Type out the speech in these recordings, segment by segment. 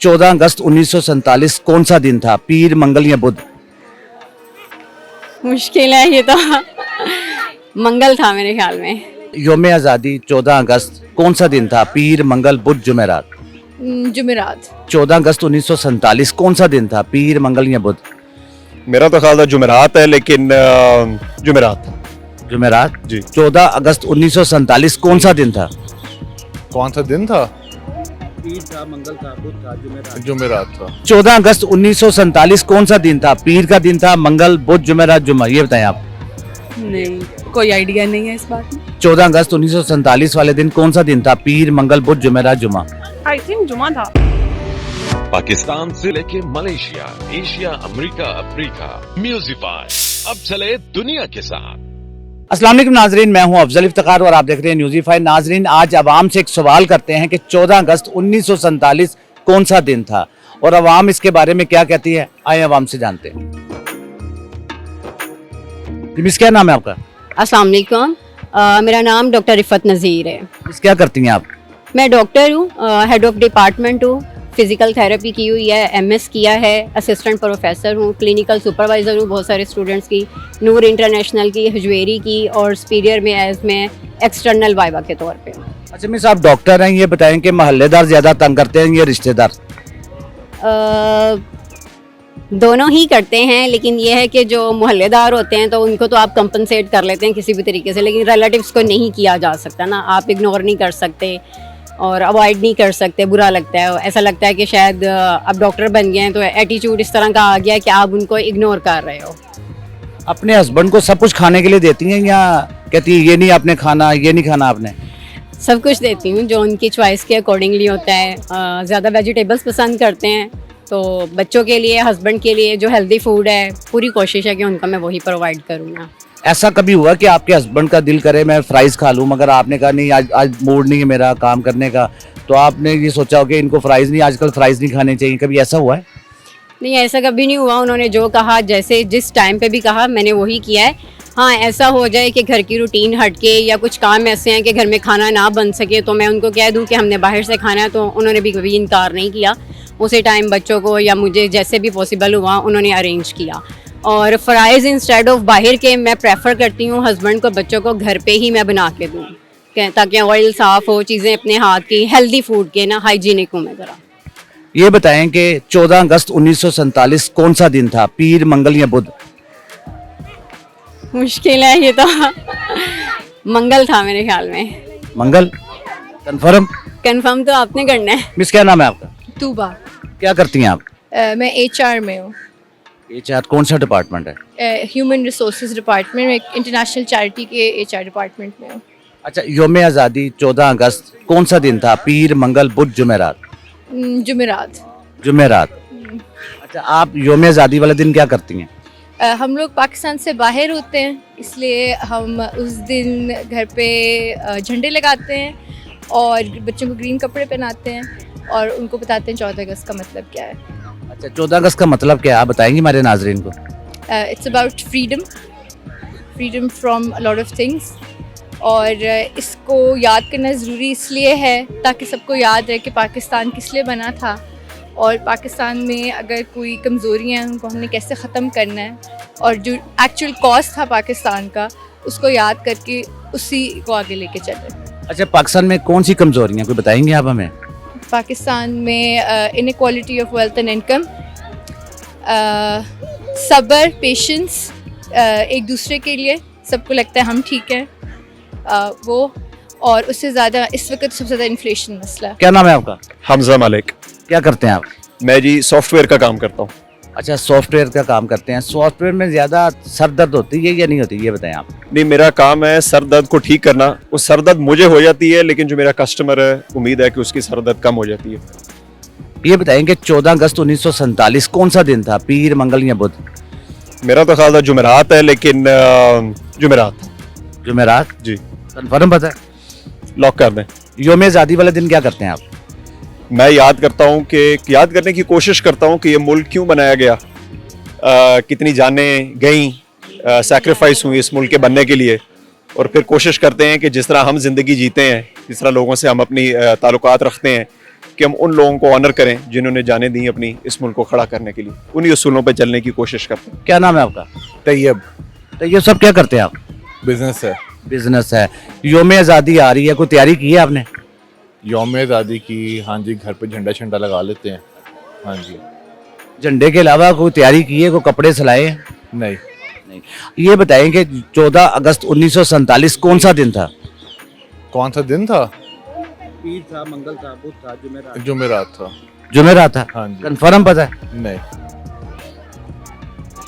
14 अगस्त 1947 कौन सा दिन था? पीर, मंगल या बुध? मुश्किल है ये तो। मंगल था मेरे ख्याल में। योम आज़ादी 14 अगस्त कौन सा दिन था? पीर, मंगल, बुध, जुमेरात? जुमेरात। 14 अगस्त 1947 कौन सा दिन था? पीर, मंगल या बुध? मेरा तो ख्याल था जुमेरात है, लेकिन जुमेरात। जुमेरात जी। 14 अगस्त 1947 कौन सा दिन था? कौन सा दिन था? पीर था, मंगल था, बुध था, जुमेरात? जुमेरात था। 14 अगस्त 1947 कौन सा दिन था? पीर का दिन था, मंगल, बुध, जुमेरात, जुमा? ये बताएं आप। नहीं, कोई आइडिया नहीं है इस बात में। 14 अगस्त 1947 वाले दिन कौन सा दिन था? पीर, मंगल, बुध, जुमेरात, जुमा? आई थिंक जुमा था। पाकिस्तान से लेके मलेशिया, एशिया, अमेरिका, अफ्रीका, म्यूजिफाई अब चले दुनिया के साथ। अस्सलाम वालेकुम नाजरीन, मैं हूं अफजल इफ्तिकार और आप देख रहे हैं न्यूज़ीफाई। नाजरीन, आज अवाम से एक सवाल करते हैं कि 14 अगस्त 1947 कौन सा दिन था और अवाम इसके बारे में क्या कहती है। आए अवाम से जानते हैं। जी मिस, क्या नाम है आपका? अस्सलाम वालेकुम। मेरा नाम डॉक्टर रिफत नज़ीर है। मिस, क्या करती हैं आप? मैं डॉक्टर हूँ, हेड ऑफ डिपार्टमेंट हूँ। फिजिकल थेरेपी की हुई है, एमएस किया है, असिस्टेंट प्रोफेसर हूँ, क्लिनिकल सुपरवाइज़र हूँ बहुत सारे स्टूडेंट्स की, नूर इंटरनेशनल की, हजवेरी की और सुपीरियर में एज में एक्सटर्नल वाइवा के तौर पे। अच्छा मिस, आप डॉक्टर हैं, ये बताएं कि मोहल्लेदार ज़्यादा तंग करते हैं या रिश्तेदार? दोनों ही करते हैं, लेकिन ये है कि जो मोहल्लेदार होते हैं तो उनको तो आप कंपनसेट कर लेते हैं किसी भी तरीके से, लेकिन रिलेटिव्स को नहीं किया जा सकता ना। आप इग्नोर नहीं कर सकते और अवॉइड नहीं कर सकते, बुरा लगता है। ऐसा लगता है कि शायद अब डॉक्टर बन गए हैं तो एटीट्यूड इस तरह का आ गया है कि आप उनको इग्नोर कर रहे हो। अपने हस्बैंड को सब कुछ खाने के लिए देती हैं या कहती हैं ये नहीं आपने खाना, ये नहीं खाना आपने? सब कुछ देती हूँ जो उनकी चॉइस के अकॉर्डिंगली होता है। ज़्यादा वेजिटेबल्स पसंद करते हैं तो बच्चों के लिए, हस्बैंड के लिए जो हेल्दी फूड है पूरी कोशिश है कि उनको मैं वही प्रोवाइड करूँगा। ऐसा कभी हुआ कि आपके हस्बैंड का दिल करे मैं फ्राइज खा लूं, मगर आपने कहा नहीं, आज मूड नहीं है मेरा काम करने का, तो आपने ये सोचा हो कि इनको फ्राइज नहीं, आजकल फ्राइज नहीं खाने चाहिए? कभी ऐसा हुआ है? नहीं, ऐसा कभी नहीं हुआ। उन्होंने जो कहा, जैसे जिस टाइम पे भी कहा, मैंने वही किया है। हाँ, ऐसा हो जाए कि घर की रूटीन हट के या कुछ काम ऐसे हैं कि घर में खाना ना बन सके तो मैं उनको कह दूं कि हमने बाहर से खाना है, तो उन्होंने भी कभी इनकार नहीं किया। उसी टाइम बच्चों को या मुझे जैसे भी पॉसिबल हुआ उन्होंने अरेंज किया। और फ्राइज़ इंस्टेड ऑफ बाहर के मैं प्रेफर करती हूँ हस्बैंड को, बच्चों को घर पे ही मैं बना के दूँ ताकि ऑयल साफ़ हो, चीज़ें अपने हाथ की, हेल्दी फूड के ना, हाइजीनिक हूँ मैं ज़रा। ये बताएं कि 14 अगस्त 1947 कौन सा दिन था? पीर, मंगल या बुध? मुश्किल है ये तो। मंगल था मेरे ख्याल में। मंगल कंफर्म? कंफर्म तो आपने करना है। मिस, क्या नाम है आपका? तूबा। क्या करती हैं आप? मैं एचआर में हूँ। HR कौन सा डिपार्टमेंट है? ह्यूमन रिसोर्सेज डिपार्टमेंट में, एक इंटरनेशनल चैरिटी के एचआर डिपार्टमेंट में हूँ। अच्छा, योम आज़ादी 14 अगस्त कौन सा दिन था? पीर, मंगल, बुध, जुमेरात? जुमेरात। जुमेरात। अच्छा, आप योम आज़ादी वाले दिन क्या करती हैं? हम लोग पाकिस्तान से बाहर होते हैं, इसलिए हम उस दिन घर पे झंडे लगाते हैं और बच्चों को ग्रीन कपड़े पहनाते हैं और उनको बताते हैं 14 अगस्त का मतलब क्या है। अच्छा, 14 अगस्त का मतलब क्या है, आप बताएंगे हमारे नाजरीन को? It's about freedom from a lot of things. और इसको याद करना ज़रूरी इसलिए है ताकि सबको याद रहे कि पाकिस्तान किस लिए बना था और पाकिस्तान में अगर कोई कमज़ोरियाँ हैं उनको हमने कैसे ख़त्म करना है, और जो एक्चुअल कॉज था पाकिस्तान का उसको याद करके उसी को आगे लेके चलें। अच्छा, पाकिस्तान में कौन सी कमजोरियाँ कोई बताएंगे आप हमें? पाकिस्तान में inequality of wealth and income, सब्र, पेशेंस, एक दूसरे के लिए सबको लगता है हम ठीक हैं, वो, और उससे ज़्यादा इस वक्त सबसे ज़्यादा इन्फ्लेशन मसला। क्या नाम है आपका? हमजा मलिक। क्या करते हैं आप? मैं जी सॉफ्टवेयर का काम करता हूँ। अच्छा, सॉफ्टवेयर का काम करते हैं। सॉफ्टवेयर में ज़्यादा सर दर्द होती है या नहीं होती, ये बताएं आप। नहीं, मेरा काम है सर दर्द को ठीक करना। वो सर दर्द मुझे हो जाती है, लेकिन जो मेरा कस्टमर है उम्मीद है कि उसकी सर दर्द कम हो जाती है। ये बताएं कि 14 अगस्त 1947 कौन सा दिन था? पीर, मंगल या बुध? मेरा तो ख्याल था जुमेरात है, लेकिन जुमेरात। जुमेरात? जी। कंफर्म पता है? लॉक कर दें। योम आज़ादी वाले दिन क्या करते हैं आप? मैं याद करने की कोशिश करता हूँ कि ये मुल्क क्यों बनाया गया, कितनी जानें गईं, सैक्रिफाइस हुई इस मुल्क के बनने के लिए, और फिर कोशिश करते हैं कि जिस तरह हम ज़िंदगी जीते हैं, जिस तरह लोगों से हम अपनी ताल्लुकात रखते हैं, कि हम उन लोगों को ऑनर करें जिन्होंने जाने दी अपनी इस मुल्क को खड़ा करने के लिए, उन्हीं उसूलों पर चलने की कोशिश करते हैं। क्या नाम है आपका? तैयब। तो ये सब क्या करते हैं आप? बिजनेस है। बिजनेस है। योम आज़ादी आ रही है, कोई तैयारी की है आपने? यौम आज़ादी की, हाँ जी, घर पे झंडा शंडा लगा लेते हैं। हाँ जी। झंडे के अलावा कोई तैयारी की है, कोई कपड़े सिलाए हैं? नहीं। नहीं। ये बताएं कि 14 अगस्त 1947 कौन सा दिन था? कौन सा दिन था? पीर था, मंगल था, बुध था, जुमेरात। जुमेरात था। जुमेरात था। हाँ जी। कंफर्म पता है? नहीं,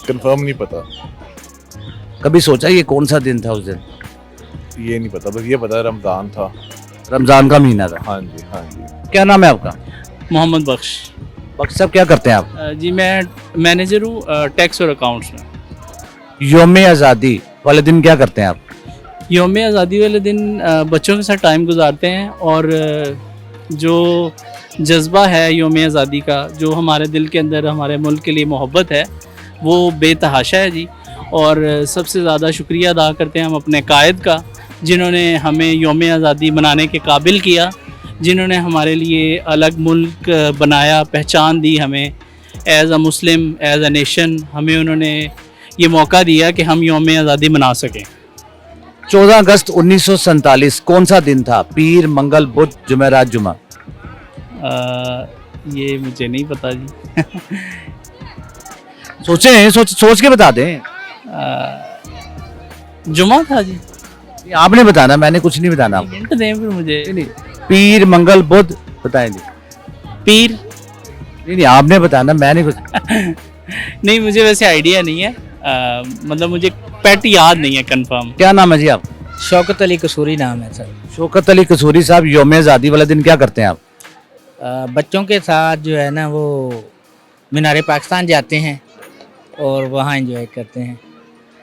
कंफर्म नहीं पता। कभी सोचा ये कौन सा दिन था उस दिन? ये नहीं पता, बस ये पता है रमजान था। रमजान का महीना था। हाँ जी, हाँ जी। क्या नाम है आपका? मोहम्मद बख्श। बख्श साहब, क्या करते हैं आप? जी मैं मैनेजर हूँ टैक्स और अकाउंट्स में। योम आज़ादी वाले दिन क्या करते हैं आप? यौम आज़ादी वाले दिन बच्चों के साथ टाइम गुजारते हैं और जो जज्बा है यौम आज़ादी का, जो हमारे दिल के अंदर हमारे मुल्क के लिए मोहब्बत है, वो बेतहाशा है जी। और सबसे ज़्यादा शुक्रिया अदा करते हैं हम अपने कायद का, जिन्होंने हमें यौम आज़ादी मनाने के काबिल किया, जिन्होंने हमारे लिए अलग मुल्क बनाया, पहचान दी हमें as a Muslim, as a nation. हमें उन्होंने ये मौका दिया कि हम यौम आज़ादी मना सकें। 14 अगस्त 1947 कौन सा दिन था? पीर, मंगल, बुध, जुमेरात, जुमा। ये मुझे नहीं पता जी। सोच के बता दें। जुमा था जी। ये आपने बताना, मैंने कुछ नहीं बताना आपको। हिंट दें फिर मुझे। नहीं, पीर, मंगल, बुध बताएं जी। पीर। नहीं, आपने बताना, मैंने कुछ। नहीं, मुझे वैसे आइडिया नहीं है। मतलब मुझे पेट याद नहीं है कंफर्म। क्या नाम है जी आप? शौकत अली कसूरी नाम है सर। शौकत अली कसूरी साहब, यौम आज़ादी वाले दिन क्या करते हैं आप? बच्चों के साथ जो है ना वो मीनार पाकिस्तान जाते हैं और वहाँ एंजॉय करते हैं।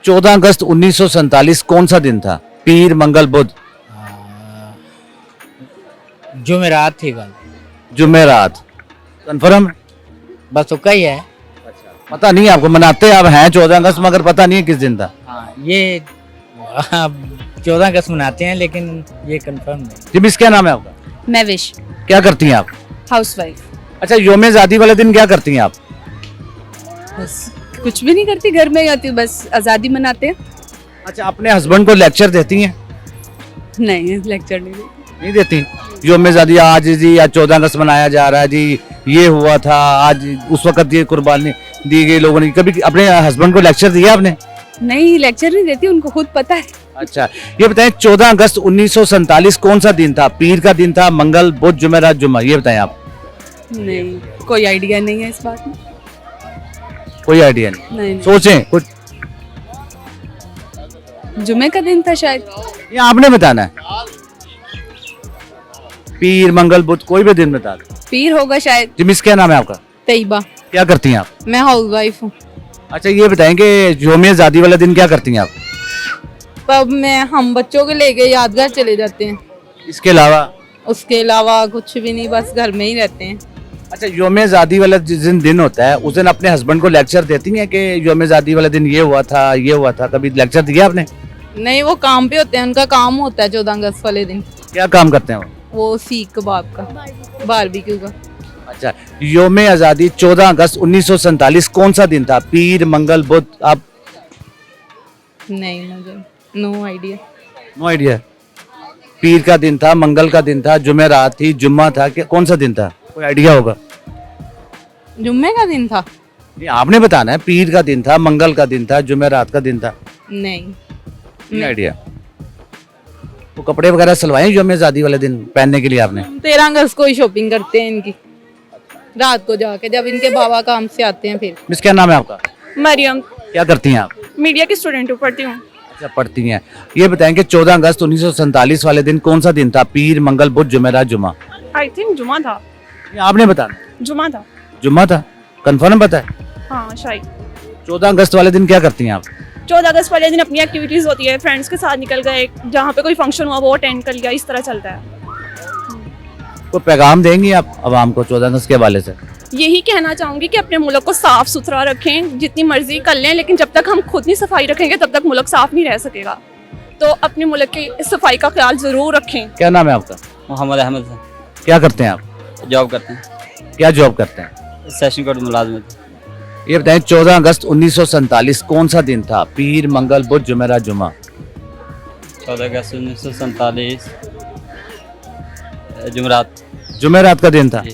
14 अगस्त 1947 कौन सा दिन था? पीर, मंगल, बुध, जुमेरात थी कल। जुमेरात। कंफर्म? बस तुक्का ही है। पता नहीं आपको, मनाते आप हैं 14 अगस्त, मगर पता नहीं है किस दिन था। हाँ, ये 14 अगस्त मनाते हैं लेकिन ये कंफर्म नहीं। जी मिस, क्या नाम है आपका? मैं विश क्या करती हैं आप? हाउसवाइफ। अच्छा, यौम आज़ादी वाले दिन क्या करती हैं आप? बस कुछ भी नहीं करती, घर में ही आती हूँ, बस आज़ादी मनाते हैं। अच्छा, अपने हस्बैंड को लेक्चर देती हैं? नहीं, लेक्चर नहीं देती। नहीं देती। यौम आज़ादी आज जी, आज 14 अगस्त मनाया जा रहा है जी, ये हुआ था आज, उस वक्त ये कुर्बानी दी गई लोगों ने। कभी अपने हस्बैंड को लेक्चर दिया आपने? नहीं, लेक्चर नहीं देती, उनको खुद पता है। अच्छा, ये बताएं 14 अगस्त 1947 कौन सा दिन था? पीर का दिन था, मंगल, बुध, जुमेरात, जुमा। ये बताएं आप। नहीं, कोई आइडिया नहीं है इस बात में। कोई आइडिया नहीं? नहीं, सोचें कुछ। जुमे का दिन था शायद। ये आपने बताना है। पीर, मंगल, बुध, कोई भी दिन बता दो। पीर होगा शायद। जी मिस, क्या नाम है आपका? तैयबा। क्या करती हैं आप? मैं हाउसवाइफ हूँ। अच्छा, ये बताएंगे यौम आज़ादी वाले दिन क्या करती हैं आप? पब में हम बच्चों को लेके यादगार चले जाते हैं। इसके अलावा? उसके अलावा कुछ भी नहीं, बस घर में ही रहते हैं। अच्छा, यौम आज़ादी वाला जिस दिन होता है उस दिन अपने हस्बैंड को लेक्चर देती हैं कि यौम आज़ादी वाले दिन ये हुआ था, ये हुआ था? कभी लेक्चर दिया आपने? नहीं, वो काम पे होते हैं, उनका काम होता है 14 अगस्त वाले दिन। क्या काम करते हैं वो सीख कबाब का, बारबेक्यू का। अच्छा, यौम आज़ादी 14 अगस्त 1947 कौन सा दिन था? पीर, मंगल, बुध। आप? नहीं, मुझे नो आइडिया। No idea. पीर का दिन था, मंगल का दिन था, जुमेरात थी, जुम्मा था, कौन सा दिन था? कोई आइडिया होगा? जुम्मे का दिन था। ये आपने बताना है। पीर का दिन था, मंगल का दिन था, जुमेरात का दिन था। नहीं आइडिया। वो कपड़े वगैरह सिलवाए यौम आज़ादी वाले दिन पहनने के लिए आपने? 13 अगस्त को ही शॉपिंग करते हैं इनकी, रात को जाके जब इनके बाबा काम से आते हैं। फिर मिस, क्या नाम है आपका? मरियम। क्या करती हैं आप? मीडिया की स्टूडेंट हूँ, पढ़ती हूँ। अच्छा, पढ़ती हैं। ये बताएंगे 14 अगस्त 1947 वाले दिन कौन सा दिन था? पीर, मंगल, बुध, जुमेरात, जुमा। आई थिंक जुमा था। ये आपने बताना। जुमा था। जुम्मा था। कंफर्म पता है? हाँ शायद। 14 अगस्त वाले दिन क्या करती हैं आप? 14 अगस्त वाले दिन अपनी एक्टिविटीज होती है, फ्रेंड्स के साथ निकल गए, जहाँ पे कोई फंक्शन हुआ वो अटेंड कर लिया, इस तरह चलता है। कोई पैगाम देंगी आप आवाम को 14 अगस्त के हवाले से? यही कहना चाहूँगी कि अपने मुल्क को साफ सुथरा रखें, जितनी मर्जी कर लें, लेकिन जब तक हम खुद नहीं सफाई रखेंगे तब तक मुल्क साफ नहीं रह सकेगा। तो अपने मुल्क की सफाई का ख्याल ज़रूर रखें। क्या नाम है आपका? मोहम्मद अहमद। क्या करते हैं आप? जॉब करते हैं, क्या जॉब करते हैं? सेशन कोर्ट मुलाजमत। ये बताएं 14 अगस्त 1947 कौन सा दिन था? पीर, मंगल, बुध, जुमेरात, जुमा। 14 अगस्त 1947 जुमेरात। जुमेरात का दिन था। जी।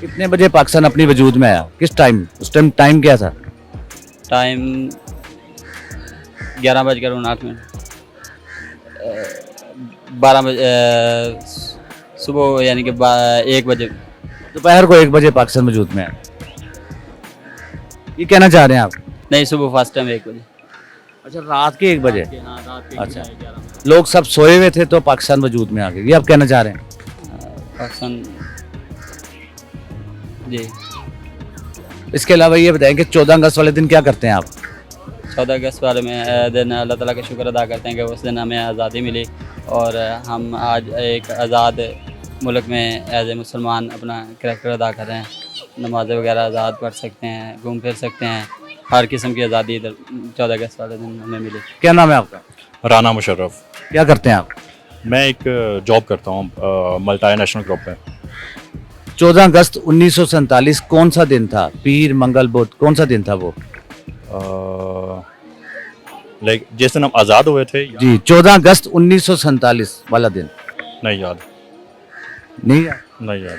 कितने बजे पाकिस्तान अपनी वजूद में आया? किस टाइम? उस टाइम टाइम क्या था? टाइम 11:59, 12 बजे सुबह, यानी कि 1 बजे। दोपहर को 1 बजे पाकिस्तान वजूद में आया। ये कहना चाह रहे हैं आप? नहीं, सुबह फर्स्ट टाइम 1 बजे। अच्छा, रात के 1 बजे। हाँ, रात के अच्छा। 11 बजे। लोग सब सोए हुए थे तो पाकिस्तान वजूद में आ गए, ये आप कहना चाह रहे हैं? पाकिस्तान। जी। इसके अलावा ये बताएं कि 14 अगस्त वाले दिन क्या करते हैं आप? 14 अगस्त वाले में दिन अल्लाह ताला का शुक्र अदा करते हैं कि उस दिन हमें आज़ादी मिली और हम आज एक आज़ाद मुल्क में एज ए मुसलमान अपना करैक्टर अदा कर रहे हैं। नमाज़ें वगैरह आज़ाद पढ़ सकते हैं, घूम फिर सकते हैं, हर किस्म की आज़ादी इधर 14 अगस्त वाले दिन हमें मिली। क्या नाम है आपका? राना मुशर्रफ। क्या करते हैं आप? मैं एक जॉब करता हूँ मल्टीनेशनल ग्रुप में। 14 अगस्त 1947 कौन सा दिन था? पीर, मंगल, बुध, कौन सा दिन था वो? लाइक जिस दिन हम आज़ाद हुए थे। जी, 14 अगस्त 1947 वाला दिन। नहीं याद। नहीं याद? नहीं याद।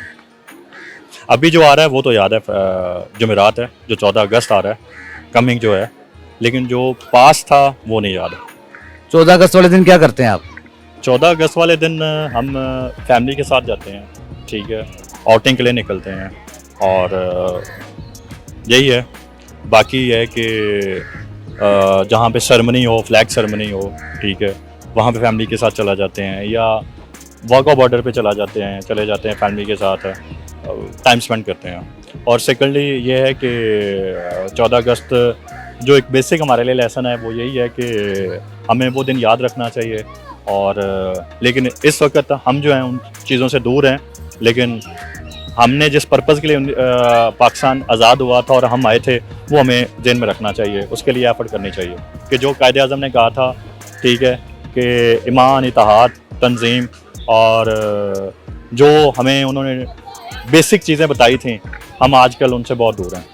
अभी जो आ रहा है वो तो याद है, जुमेरात है, जो 14 अगस्त आ रहा है कमिंग जो है, लेकिन जो पास था वो नहीं याद है। 14 अगस्त वाले दिन क्या करते हैं आप? 14 अगस्त वाले दिन हम फैमिली के साथ जाते हैं, ठीक है, आउटिंग के लिए निकलते हैं और यही है। बाकी ये है कि जहाँ पे सेरेमनी हो, फ्लैग सेरेमनी हो, ठीक है, वहाँ पे फैमिली के साथ चला जाते हैं या वाघा बॉर्डर पे चले जाते हैं फैमिली के साथ, टाइम स्पेंड करते हैं। और सेकेंडली ये है कि 14 अगस्त जो एक बेसिक हमारे लिए लेसन है वो यही है कि हमें वो दिन याद रखना चाहिए। और लेकिन इस वक्त हम जो हैं उन चीज़ों से दूर हैं, लेकिन हमने जिस पर्पज़ के लिए पाकिस्तान आज़ाद हुआ था और हम आए थे वो हमें ज़हन में रखना चाहिए, उसके लिए एफर्ट करनी चाहिए कि जो कायदे आज़म ने कहा था, ठीक है, कि ईमान, इत्तेहाद, तंजीम और जो हमें उन्होंने बेसिक चीज़ें बताई थी, हम आजकल उनसे बहुत दूर हैं।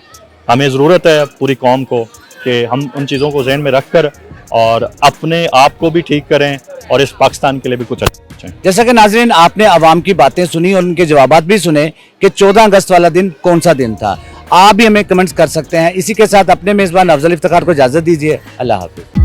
हमें ज़रूरत है पूरी कौम को कि हम उन चीज़ों को ज़हन में रख कर और अपने आप को भी ठीक करें और इस पाकिस्तान के लिए भी कुछ अच्छा। जैसा कि नाज़रीन आपने आवाम की बातें सुनी और उनके जवाबात भी सुने कि 14 अगस्त वाला दिन कौन सा दिन था। आप भी हमें कमेंट्स कर सकते हैं। इसी के साथ अपने मेज़बान अफजल इफ्तिखार को इजाज़त दीजिए। अल्लाह हाफ़िज़।